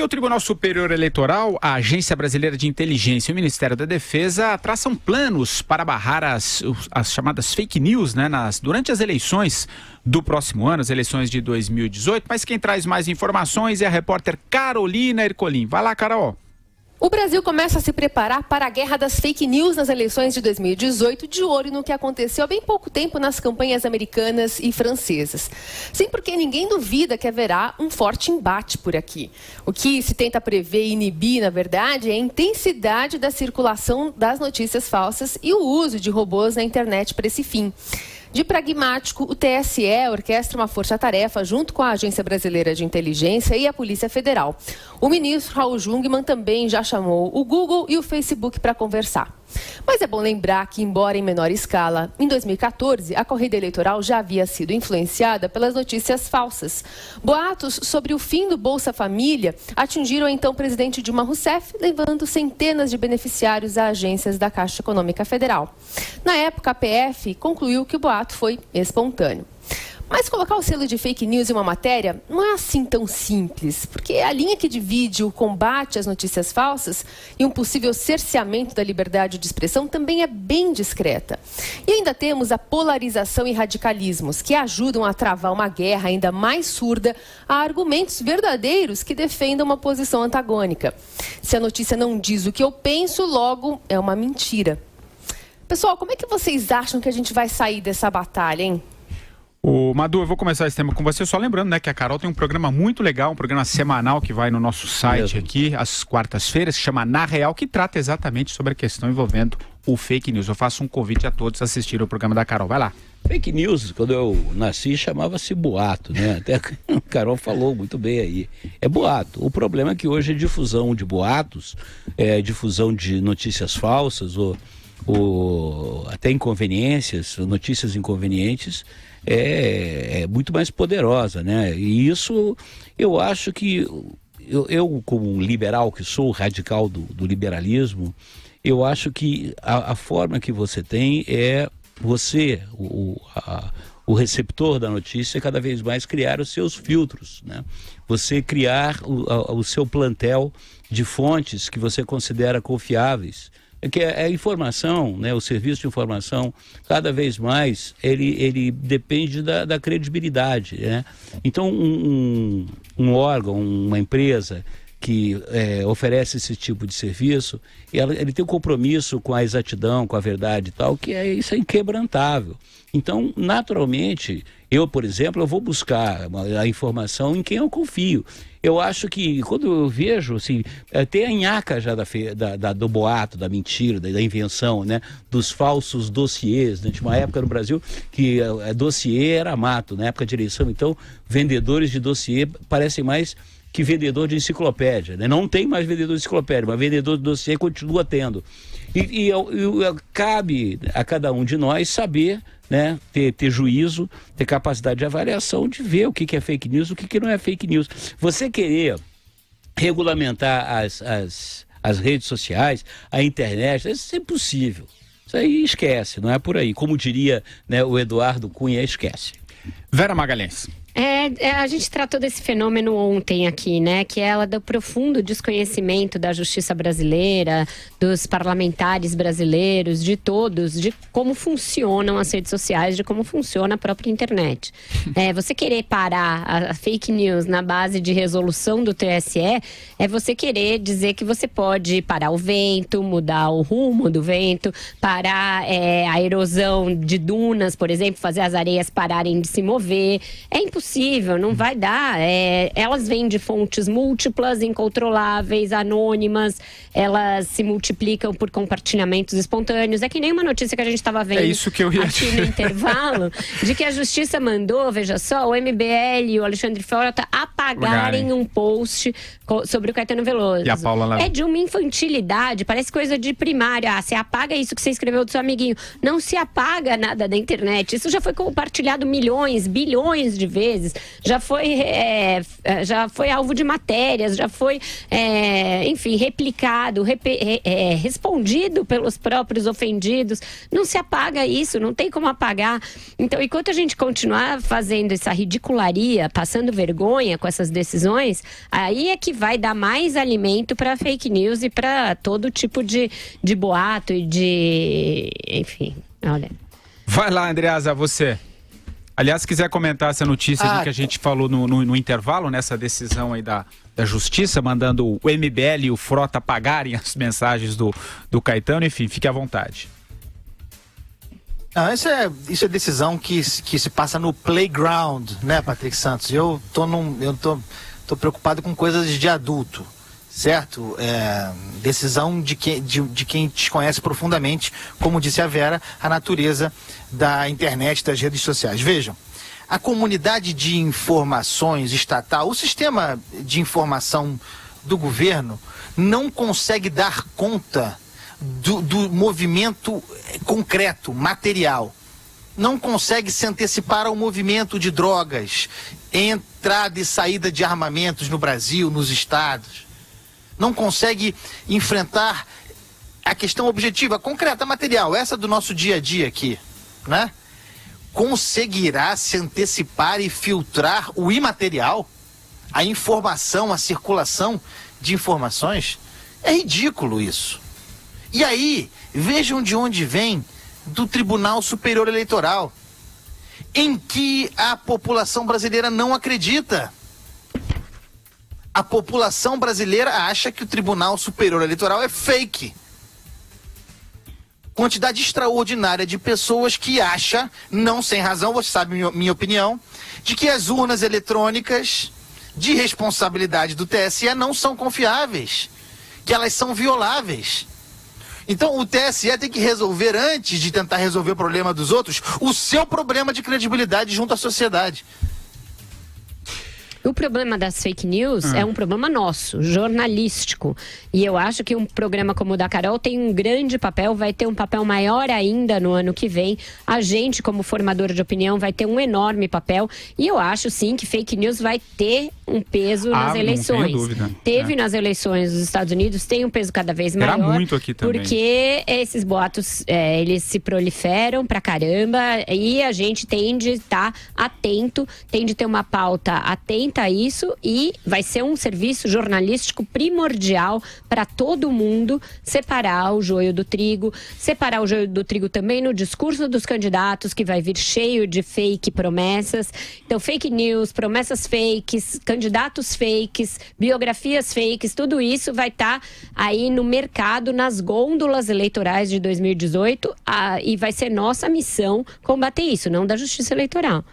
E o Tribunal Superior Eleitoral, a Agência Brasileira de Inteligência e o Ministério da Defesa traçam planos para barrar as chamadas fake news, né, durante as eleições do próximo ano, as eleições de 2018. Mas quem traz mais informações é a repórter Carolina Ercolim. Vai lá, Carol. O Brasil começa a se preparar para a guerra das fake news nas eleições de 2018, de olho no que aconteceu há bem pouco tempo nas campanhas americanas e francesas. Sim, porque ninguém duvida que haverá um forte embate por aqui. O que se tenta prever e inibir, na verdade, é a intensidade da circulação das notícias falsas e o uso de robôs na internet para esse fim. De pragmático, o TSE orquestra uma força-tarefa junto com a Agência Brasileira de Inteligência e a Polícia Federal. O ministro Raul Jungmann também já chamou o Google e o Facebook para conversar. Mas é bom lembrar que, embora em menor escala, em 2014, a corrida eleitoral já havia sido influenciada pelas notícias falsas. Boatos sobre o fim do Bolsa Família atingiram então o presidente Dilma Rousseff, levando centenas de beneficiários a agências da Caixa Econômica Federal. Na época, a PF concluiu que o boato foi espontâneo. Mas colocar o selo de fake news em uma matéria não é assim tão simples, porque a linha que divide o combate às notícias falsas e um possível cerceamento da liberdade de expressão também é bem discreta. E ainda temos a polarização e radicalismos, que ajudam a travar uma guerra ainda mais surda a argumentos verdadeiros que defendam uma posição antagônica. Se a notícia não diz o que eu penso, logo é uma mentira. Pessoal, como é que vocês acham que a gente vai sair dessa batalha, hein? Ô, Madu, eu vou começar esse tema com você, só lembrando, né, que a Carol tem um programa muito legal, um programa semanal que vai no nosso site aqui, às quartas-feiras, que chama Na Real, que trata exatamente sobre a questão envolvendo o fake news. Eu faço um convite a todos a assistirem o programa da Carol. Vai lá. Fake news, quando eu nasci, chamava-se boato, né? Até a Carol falou muito bem aí. É boato. O problema é que hoje é difusão de boatos, difusão de notícias falsas, ou até inconveniências, notícias inconvenientes, é muito mais poderosa, né? E isso, eu acho que, eu como um liberal que sou, radical do liberalismo, eu acho que a forma que você tem é você, o receptor da notícia, cada vez mais criar os seus filtros, né? Você criar o seu plantel de fontes que você considera confiáveis. É que a informação, né, o serviço de informação, cada vez mais, ele depende da credibilidade, né? Então, um órgão, uma empresa que oferece esse tipo de serviço, ele tem um compromisso com a exatidão, com a verdade e tal, que isso é inquebrantável. Então, naturalmente, eu, por exemplo, eu vou buscar a informação em quem eu confio. Eu acho que, quando eu vejo, assim, tem a nhaca já do boato, da mentira, da invenção, né? Dos falsos dossiês, né? Tinha uma época no Brasil que dossiê era mato, na época de eleição. Então, vendedores de dossiê parecem mais que vendedor de enciclopédia, né? Não tem mais vendedor de enciclopédia, mas vendedor de dossiê continua tendo. E cabe a cada um de nós saber, né, ter juízo, ter capacidade de avaliação, de ver o que é fake news, o que não é fake news. Você querer regulamentar as redes sociais, a internet, isso é impossível. Isso aí esquece, não é por aí. Como diria, né, o Eduardo Cunha, esquece. Vera Magalhães. A gente tratou desse fenômeno ontem aqui, né? Que ela do profundo desconhecimento da justiça brasileira, dos parlamentares brasileiros, de todos, de como funcionam as redes sociais, de como funciona a própria internet. Você querer parar a fake news na base de resolução do TSE é você querer dizer que você pode parar o vento, mudar o rumo do vento, parar a erosão de dunas, por exemplo, fazer as areias pararem de se mover. É impossível, não vai dar. Elas vêm de fontes múltiplas, incontroláveis, anônimas, elas se multiplicam por compartilhamentos espontâneos. É que nem uma notícia que a gente estava vendo aqui no intervalo, de que a Justiça mandou, veja só, o MBL e o Alexandre Frota apagarem um post sobre o Caetano Veloso. E a Paula lá. É de uma infantilidade, parece coisa de primária. Você apaga isso que você escreveu do seu amiguinho. Não se apaga nada da internet. Isso já foi compartilhado milhões, bilhões de vezes. vezes, já foi alvo de matérias, já foi, enfim, replicado, respondido pelos próprios ofendidos. Não se apaga isso, não tem como apagar. Então, enquanto a gente continuar fazendo essa ridicularia, passando vergonha com essas decisões, aí é que vai dar mais alimento para fake news e para todo tipo de boato e de... enfim, olha. Vai lá, Andreasa, você. Aliás, se quiser comentar essa notícia que a gente falou no intervalo, nessa decisão aí da Justiça, mandando o MBL e o Frota apagarem as mensagens do Caetano, enfim, fique à vontade. Não, isso é decisão que se passa no playground, né, Patrick Santos? Eu tô preocupado com coisas de adulto, certo? Decisão de quem desconhece profundamente, como disse a Vera, a natureza da internet, das redes sociais. Vejam, a comunidade de informações estatal, o sistema de informação do governo não consegue dar conta do movimento concreto, material. Não consegue se antecipar ao movimento de drogas, entrada e saída de armamentos no Brasil, nos estados. Não consegue enfrentar a questão objetiva, concreta, material, essa do nosso dia a dia aqui, né? Conseguirá se antecipar e filtrar o imaterial, a informação, a circulação de informações? É ridículo isso. E aí, vejam de onde vem, do Tribunal Superior Eleitoral, em que a população brasileira não acredita. A população brasileira acha que o Tribunal Superior Eleitoral é fake. Quantidade extraordinária de pessoas que acha, não sem razão, você sabe minha opinião, de que as urnas eletrônicas de responsabilidade do TSE não são confiáveis, que elas são violáveis. Então o TSE tem que resolver, antes de tentar resolver o problema dos outros, o seu problema de credibilidade junto à sociedade. O problema das fake news é um problema nosso, jornalístico. E eu acho que um programa como o da Carol tem um grande papel, vai ter um papel maior ainda no ano que vem. A gente, como formador de opinião, vai ter um enorme papel. E eu acho, sim, que fake news vai ter um peso nas eleições. Não tenho dúvida. Teve nas eleições dos Estados Unidos, tem um peso cada vez maior. Era muito aqui também. Porque esses boatos, eles se proliferam pra caramba e a gente tende a estar atento, tende a ter uma pauta atenta a isso, e vai ser um serviço jornalístico primordial para todo mundo separar o joio do trigo, separar o joio do trigo também no discurso dos candidatos, que vai vir cheio de fake promessas. Então, fake news, promessas fakes, candidatos fakes, biografias fakes, tudo isso vai estar aí no mercado, nas gôndolas eleitorais de 2018, e vai ser nossa missão combater isso, não da Justiça Eleitoral.